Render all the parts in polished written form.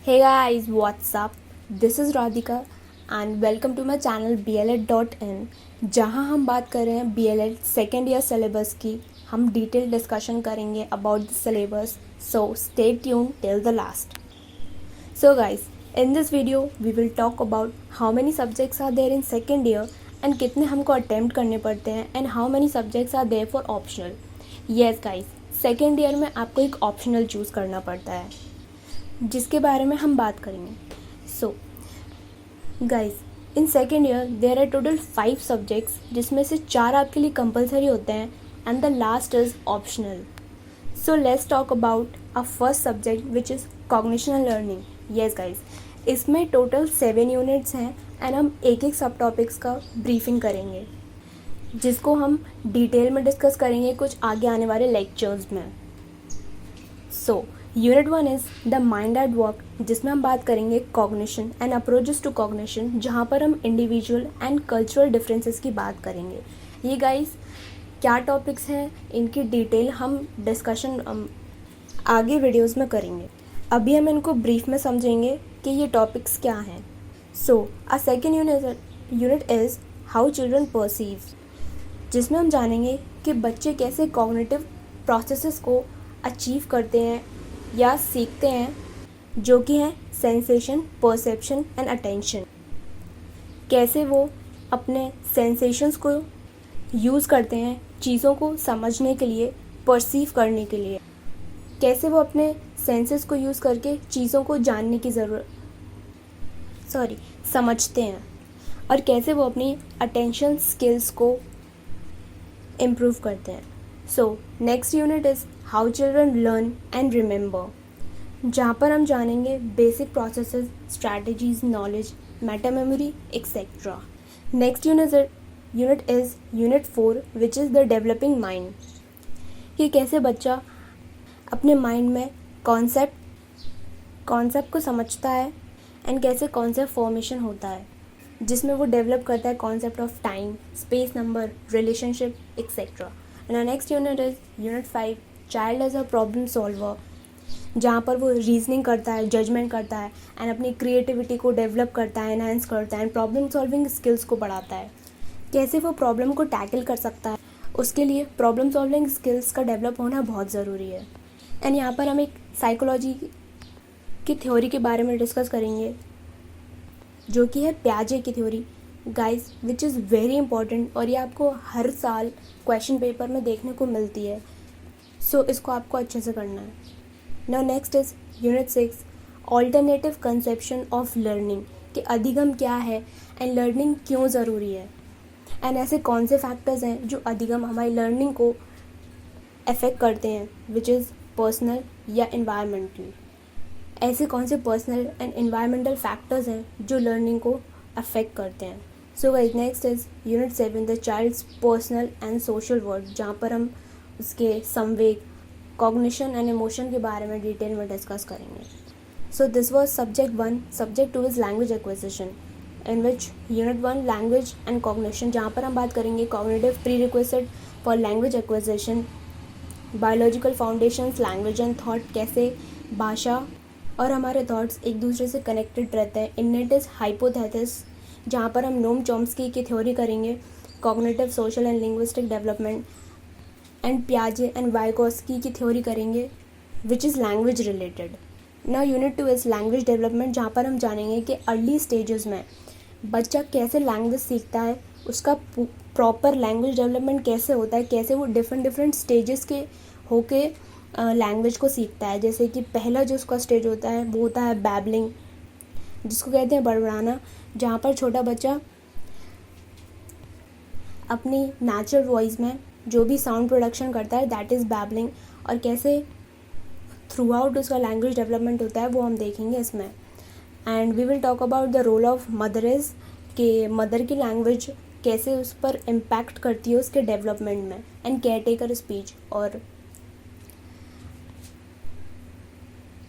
Hey guys, what's up? This is Radhika and welcome to my channel B.El.Ed.in जहाँ हम बात कर रहे हैं B.El.Ed सेकेंड ईयर सिलेबस की। हम डिटेल डिस्कशन करेंगे about the syllabus, so stay tune till the last. So guys, in this video we will talk about how many subjects are there in second year and कितने हमको attempt करने पड़ते हैं and how many subjects are there for optional. Yes guys, second year में आपको एक optional choose करना पड़ता है जिसके बारे में हम बात करेंगे. So guys, in second year there are total 5 subjects जिसमें से 4 आपके लिए कंपलसरी होते हैं and the last is optional. So let's talk about a first subject which is cognition learning. Yes guys, इसमें टोटल 7 यूनिट्स हैं एंड हम एक एक सब टॉपिक्स का ब्रीफिंग करेंगे जिसको हम डिटेल में डिस्कस करेंगे कुछ आगे आने वाले लेक्चर्स में. So unit 1 is the mind at work, जिसमें हम बात करेंगे cognition and approaches to cognition, जहाँ पर हम इंडिविजुअल एंड कल्चरल डिफरेंसेस की बात करेंगे. ये गाइस क्या टॉपिक्स हैं, इनकी डिटेल हम डिस्कशन आगे वीडियोस में करेंगे. अभी हम इनको ब्रीफ में समझेंगे कि ये टॉपिक्स क्या हैं. So a second unit is how children perceive, जिसमें हम जानेंगे कि बच्चे कैसे कॉग्निटिव प्रोसेसेस को अचीव करते हैं या सीखते हैं, जो कि हैं सेंसेशन, परसेप्शन एंड अटेंशन. कैसे वो अपने सेंसेशंस को यूज़ करते हैं चीज़ों को समझने के लिए, परसीव करने के लिए. कैसे वो अपने सेंसेस को यूज़ करके चीज़ों को जानने की समझते हैं, और कैसे वो अपनी अटेंशन स्किल्स को इम्प्रूव करते हैं. So next unit is how children learn and remember, जहाँ पर हम जानेंगे basic processes, strategies, knowledge, metamemory etcetera. Next unit is unit 4 which is the developing mind, कि कैसे बच्चा अपने माइंड में कॉन्सेप्ट को समझता है एंड कैसे कॉन्सेप्ट फॉर्मेशन होता है, जिसमें वो डेवलप करता है concept of time, space, number, relationship etcetera. And next unit is unit 5 child as a problem solver, जहाँ पर वो रीजनिंग करता है, जजमेंट करता है एंड अपनी क्रिएटिविटी को डेवलप करता है, एनहांस करता है एंड प्रॉब्लम सॉल्विंग स्किल्स को बढ़ाता है. कैसे वो प्रॉब्लम को टैकल कर सकता है, उसके लिए प्रॉब्लम सॉल्विंग स्किल्स का डेवलप होना बहुत ज़रूरी है. एंड यहाँ पर हम एक साइकोलॉजी की थ्योरी के बारे में डिस्कस करेंगे, जो कि है प्याजे की theory guys, which is very important, और ये आपको हर साल क्वेश्चन पेपर में देखने को मिलती है. सो इसको आपको अच्छे से करना है. Now next is Unit 6 Alternative Conception of Learning, कि अधिगम क्या है एंड लर्निंग क्यों ज़रूरी है, एंड ऐसे कौन से फैक्टर्स हैं जो अधिगम हमारी लर्निंग को अफेक्ट करते हैं, विच इज़ पर्सनल या इन्वायरमेंटल. ऐसे कौन से पर्सनल एंड इन्वायरमेंटल फैक्टर्स हैं जो लर्निंग को अफेक्ट करते हैं. So guys, next is unit 7 the child's personal and social world, जहाँ पर हम उसके संवेग, कॉग्निशन एंड इमोशन के बारे में डिटेल में डिस्कस करेंगे. So this was subject 1. Subject 2 is language acquisition, in which unit 1 language and cognition, जहाँ पर हम बात करेंगे cognitive pre requisite for language acquisition, biological foundations, language and thought, कैसे भाषा और हमारे थॉट्स एक दूसरे से कनेक्टेड रहते हैं. इनेटिस हाइपोथेसिस, जहाँ पर हम नोम चॉम्स्की की थ्योरी करेंगे, cognitive, social and linguistic development, and प्याजे एंड वाइगोस्की की थ्योरी करेंगे which is language related. Now unit 2 is language development, जहाँ पर हम जानेंगे कि अर्ली स्टेजेस में बच्चा कैसे लैंग्वेज सीखता है, उसका प्रॉपर लैंग्वेज डेवलपमेंट कैसे होता है, कैसे वो डिफरेंट स्टेजेस के होके लैंग्वेज को सीखता है. जैसे कि पहला जो उसका स्टेज होता है वो होता है बैबलिंग, जिसको कहते हैं बड़बड़ाना, जहाँ पर छोटा बच्चा अपनी नेचुरल वॉइस में जो भी साउंड प्रोडक्शन करता है, दैट इज़ बैबलिंग. और कैसे थ्रू आउट उसका लैंग्वेज डेवलपमेंट होता है वो हम देखेंगे इसमें. And we will talk about the role of mother is, कि मदर की लैंग्वेज कैसे उस पर इम्पैक्ट करती है उसके डेवलपमेंट में, एंड केयर टेकर स्पीच. और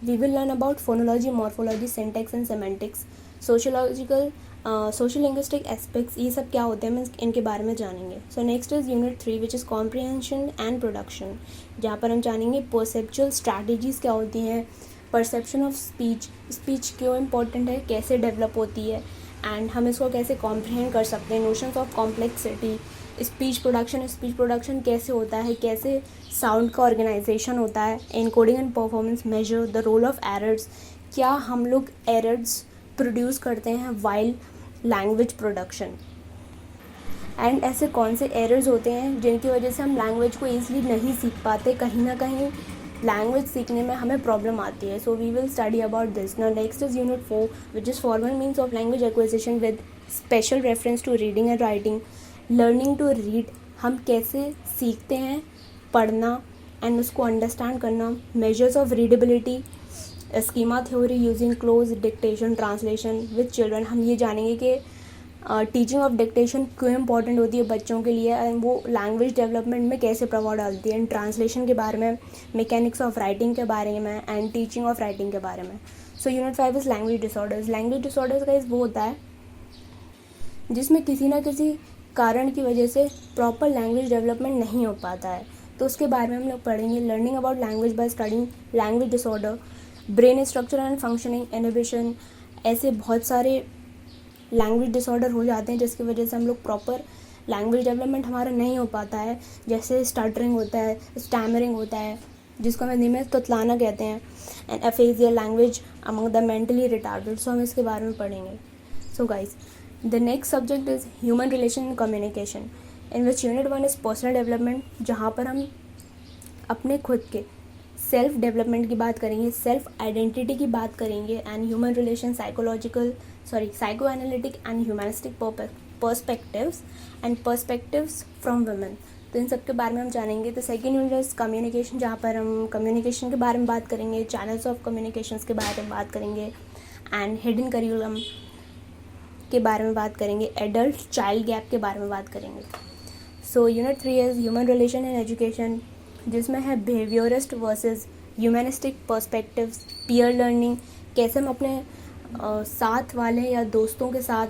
we will learn about phonology, morphology, syntax and semantics, sociological, social linguistic aspects, ये सब क्या होते हैं इनके बारे में जानेंगे. So next is unit 3 which is comprehension and production, जहाँ पर हम जानेंगे परसेप्चुअल स्ट्रैटेजीज़ क्या होती हैं, परसेप्शन ऑफ स्पीच, स्पीच क्यों इम्पोर्टेंट है, कैसे डेवलप होती है एंड हम इसको कैसे कॉम्प्रिहेंड कर सकते हैं, notions of complexity, speech production कैसे होता है, कैसे साउंड का ऑर्गेनाइजेशन होता है, encoding and performance measure, the role of errors, क्या हम लोग एरर्स प्रोड्यूस करते हैं वाइल लैंग्वेज प्रोडक्शन, एंड ऐसे कौन से एरर्स होते हैं जिनकी वजह से हम लैंग्वेज को ईजिली नहीं सीख पाते, कहीं ना कहीं लैंग्वेज सीखने में हमें प्रॉब्लम आती है. So we will study about this. Now next is unit 4 which is formal means of language acquisition with special reference to reading and writing. Learning to read, हम कैसे सीखते हैं पढ़ना एंड उसको अंडरस्टैंड करना. Measures of readability, schema theory using cloze dictation translation with children. हम ये जानेंगे कि टीचिंग ऑफ डिक्टेशन क्यों इंपॉर्टेंट होती है बच्चों के लिए एंड वो लैंग्वेज डेवलपमेंट में कैसे प्रभाव डालती है. एंड ट्रांसलेशन के बारे में, मैकेनिक्स ऑफ राइटिंग के बारे में एंड टीचिंग ऑफ राइटिंग के बारे में. So unit 5 is language disorders. Language disorders का इस वो होता है जिसमें किसी ना किसी कारण की वजह से प्रॉपर लैंग्वेज डेवलपमेंट नहीं हो पाता है, तो उसके बारे में हम लोग पढ़ेंगे. Learning about language by studying language disorder, brain structure and functioning, inhibition, ऐसे बहुत सारे लैंग्वेज डिसऑर्डर हो जाते हैं जिसकी वजह से हम लोग प्रॉपर लैंग्वेज डेवलपमेंट हमारा नहीं हो पाता है. जैसे स्टटरिंग होता है, स्टैमरिंग होता है जिसको हम हिंदी में तुतलाना कहते हैं, and aphasia language among the mentally retarded. So हम इसके बारे में पढ़ेंगे. So guys, the next subject is human relation and communication, in which unit 1 is personal development, जहाँ पर हम अपने खुद के सेल्फ डेवलपमेंट की बात करेंगे, सेल्फ आइडेंटिटी की बात करेंगे, and human relation psycho analytic and humanistic perspectives and perspectives from women. तो इन सब के बारे में हम जानेंगे. तो सेकेंड यूनिट इज कम्युनिकेशन, जहाँ पर हम कम्युनिकेशन के बारे में बात करेंगे, चैनल्स ऑफ कम्युनिकेशंस के बारे में बात करेंगे एंड हिडन करिकुलम के बारे में बात करेंगे, एडल्ट चाइल्ड गैप के बारे में बात करेंगे. So unit 3 is human relation and education, जिसमें है behaviourist versus humanistic perspectives, peer learning, कैसे हम अपने साथ वाले या दोस्तों के साथ,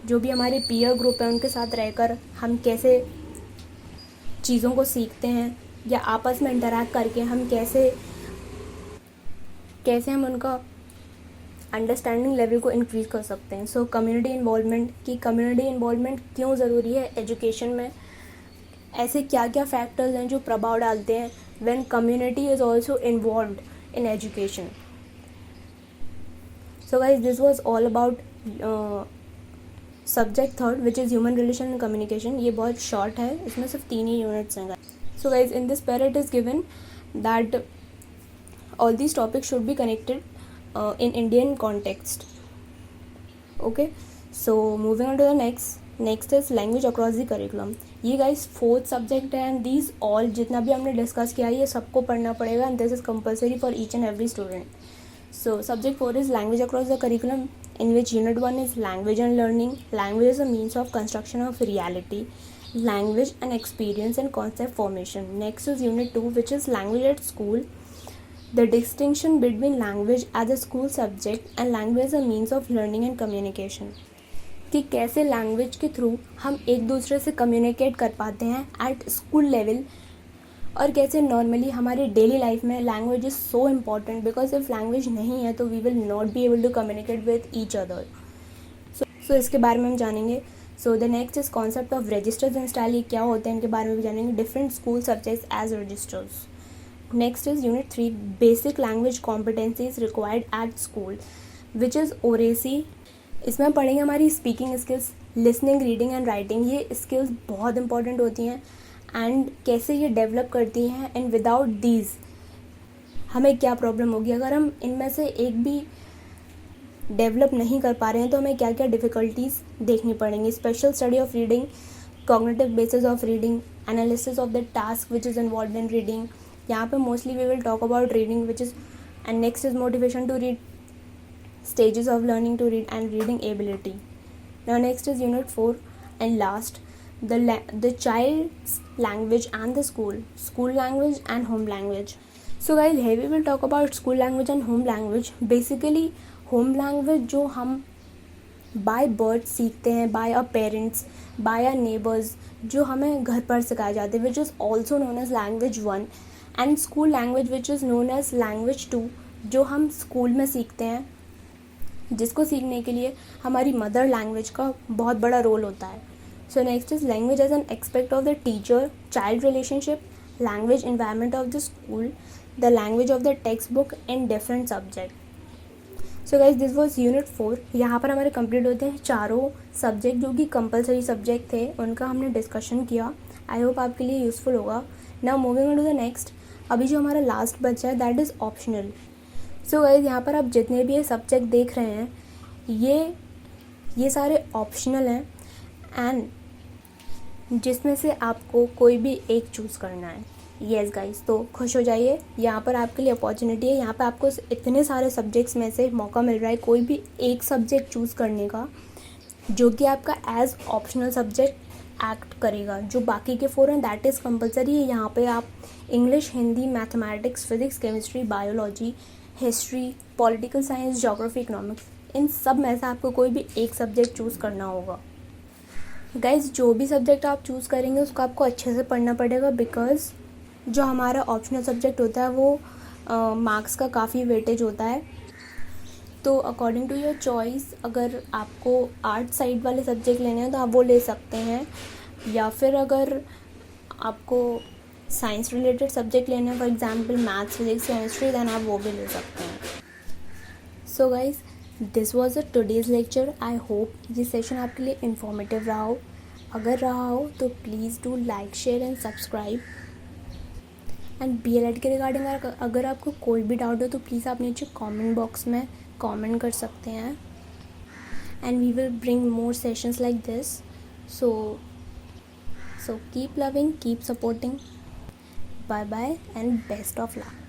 जो भी हमारे पीयर ग्रुप है उनके साथ रहकर हम कैसे चीज़ों को सीखते हैं, या आपस में इंटरैक्ट करके हम कैसे हम उनका अंडरस्टैंडिंग लेवल को इंक्रीज़ कर सकते हैं. सो कम्युनिटी इन्वॉल्वमेंट, कि कम्युनिटी इन्वॉल्वमेंट क्यों ज़रूरी है एजुकेशन में, ऐसे क्या क्या फैक्टर्स हैं जो प्रभाव डालते हैं when community is also involved in education. So guys, this was all about subject third which is human relation and communication. ये बहुत शॉर्ट है, इसमें सिर्फ 3 ही यूनिट्स हैं. So guys, in this pair it is given that all these topics should be connected in Indian context. Okay, so moving on to the next is language across the curriculum. ये guys 4th subject है and these all जितना भी हमने discuss किया ये सबको पढ़ना पड़ेगा and this is compulsory for each and every student. So subject 4 is language across the curriculum, in which unit 1 is language and learning. Language is a means of construction of reality, language and experience and concept formation. Next is unit 2, which is language at school. The distinction between language as a school subject and language as a means of learning and communication. कि कैसे language के through हम एक दूसरे से communicate कर पाते हैं एट स्कूल लेवल, और कैसे नॉर्मली हमारे डेली लाइफ में language is so important, because if language नहीं है तो we will not be able to communicate with each other. So इसके बारे में हम जानेंगे. So the next is concept of registers and style, ये क्या होते हैं इनके बारे में भी जानेंगे. Different school subjects as registers. Next is unit 3, basic language competencies required at school, which is oracy. इसमें पढ़ेंगे हमारी speaking skills, listening, reading and writing. ये स्किल्स बहुत इंपॉर्टेंट होती हैं एंड कैसे ये डेवलप करती हैं, एंड विदाउट दीज हमें क्या प्रॉब्लम होगी. अगर हम इनमें से एक भी डेवलप नहीं कर पा रहे हैं तो हमें क्या क्या डिफ़िकल्टीज देखनी पड़ेंगी. Special study of reading, cognitive basis of reading, analysis of the task which is involve in reading. यहाँ पे mostly we will talk about reading which is, and next is motivation to read, stages of learning to read and reading ability. Now next is unit 4 and last, the child's language and the school language and home language. So guys, here we will talk about school language and home language. Basically home language जो हम by birth सीखते हैं, by our parents, by our neighbors, जो हमें घर पर सिखाए जाते हैं, which is also known as language 1, and school language which is known as language 2, जो हम स्कूल में सीखते हैं, जिसको सीखने के लिए हमारी मदर लैंग्वेज का बहुत बड़ा रोल होता है. So next is language as an aspect of the teacher child relationship, language environment of the school, the language of the textbook and different subject. So guys this was unit 4. यहाँ पर हमारे complete होते हैं चारों subject जो कि compulsory subject थे, उनका हमने डिस्कशन किया. आई होप आपके लिए यूज़फुल होगा. Now moving on to the next. अभी जो हमारा लास्ट बचा है that is optional. So guys यहाँ पर आप जितने भी ये सब्जेक्ट देख रहे हैं ये सारे ऑप्शनल हैं एंड जिसमें से आपको कोई भी एक चूज़ करना है. येस गाइस, तो खुश हो जाइए, यहाँ पर आपके लिए अपॉर्चुनिटी है. यहाँ पर आपको इतने सारे सब्जेक्ट्स में से मौका मिल रहा है कोई भी एक सब्जेक्ट चूज़ करने का जो कि आपका एज ऑप्शनल सब्जेक्ट एक्ट करेगा. जो बाकी के 4 हैं दैट इज़ कंपलसरी है. यहाँ पे आप English, Hindi, mathematics, physics, chemistry, biology, history, political science, geography, economics, इन सब में से आपको कोई भी एक सब्जेक्ट चूज़ करना होगा. गाइज जो भी सब्जेक्ट आप चूज़ करेंगे उसको आपको अच्छे से पढ़ना पड़ेगा बिकॉज जो हमारा ऑप्शनल सब्जेक्ट होता है वो मार्क्स का काफ़ी वेटेज होता है. तो अकॉर्डिंग टू योर चॉइस, अगर आपको आर्ट साइड वाले सब्जेक्ट लेने हैं तो आप वो ले सकते हैं, या फिर अगर आपको साइंस रिलेटेड सब्जेक्ट लेने हैं, for example maths, physics, chemistry, then आप वो भी ले सकते हैं. So guys this was a today's lecture. I hope ये सेशन आपके लिए इन्फॉर्मेटिव रहा हो. अगर रहा हो तो please do like, share and subscribe. And B.El.Ed के रिगार्डिंग अगर आपको कोई भी डाउट हो तो प्लीज़ आप नीचे कमेंट बॉक्स में कमेंट कर सकते हैं. And we will bring more sessions like this. So keep loving, keep supporting. Bye bye and best of luck.